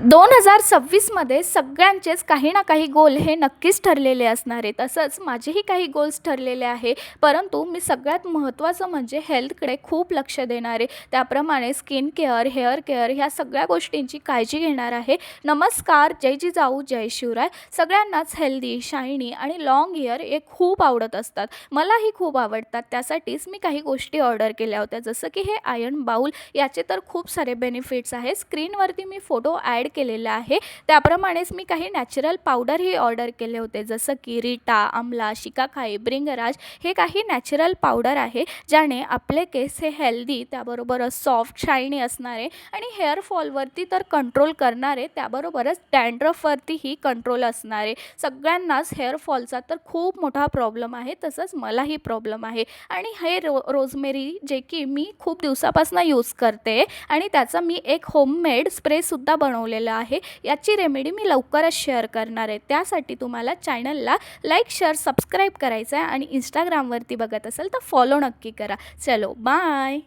2026मध्ये सगळ्यांचेच काही ना काही गोल हे नक्कीच ठरलेले असणार आहे. तसंच माझेही काही गोल्स ठरलेले आहे. परंतु मी सगळ्यात महत्त्वाचं म्हणजे हेल्थकडे खूप लक्ष देणार आहे. त्याप्रमाणे स्किन केअर, हेअर केअर ह्या सगळ्या गोष्टींची काळजी घेणार आहे. नमस्कार, जय जिजाऊ, जय शिवराय. सगळ्यांनाच हेल्दी, शायनी आणि लाँग हेअर हे खूप आवडत असतात. मलाही खूप आवडतात. त्यासाठीच मी काही गोष्टी ऑर्डर केल्या होत्या. जसं की हे आयर्न बाउल, याचे तर खूप सारे बेनिफिट्स आहेत. स्क्रीनवरती मी फोटो ॲड केलेला आहे. त्याप्रमाणेच मी काही नॅचरल पावडरही ऑर्डर केले होते, जसं की रीटा, आमला, शिकाकाई, ब्रिंगराज हे काही नॅचरल पावडर आहे, ज्याने आपले केस हे हेल्दी, त्याबरोबरच सॉफ्ट, शायनी असणारे आणि हेअर फॉलवरती तर कंट्रोल करणारे, त्याबरोबरच डॅन्ड्रफवरतीही कंट्रोल असणारे. सगळ्यांनाच हेअर फॉलचा तर खूप मोठा प्रॉब्लेम आहे, तसंच मलाही प्रॉब्लेम आहे. आणि हे रोजमेरी जे की मी खूप दिवसापासून यूज करते आणि त्याचा मी एक होममेड स्प्रेसुद्धा बनवलेला आहे. याची रेमेडी मी लवकरच शेअर करणार आहे. त्यासाठी तुम्हाला चॅनलला लाईक, शेअर, सबस्क्राईब करायचं आहे आणि इंस्टाग्रामवरती बघत असाल तर फॉलो नक्की करा. चलो बाय.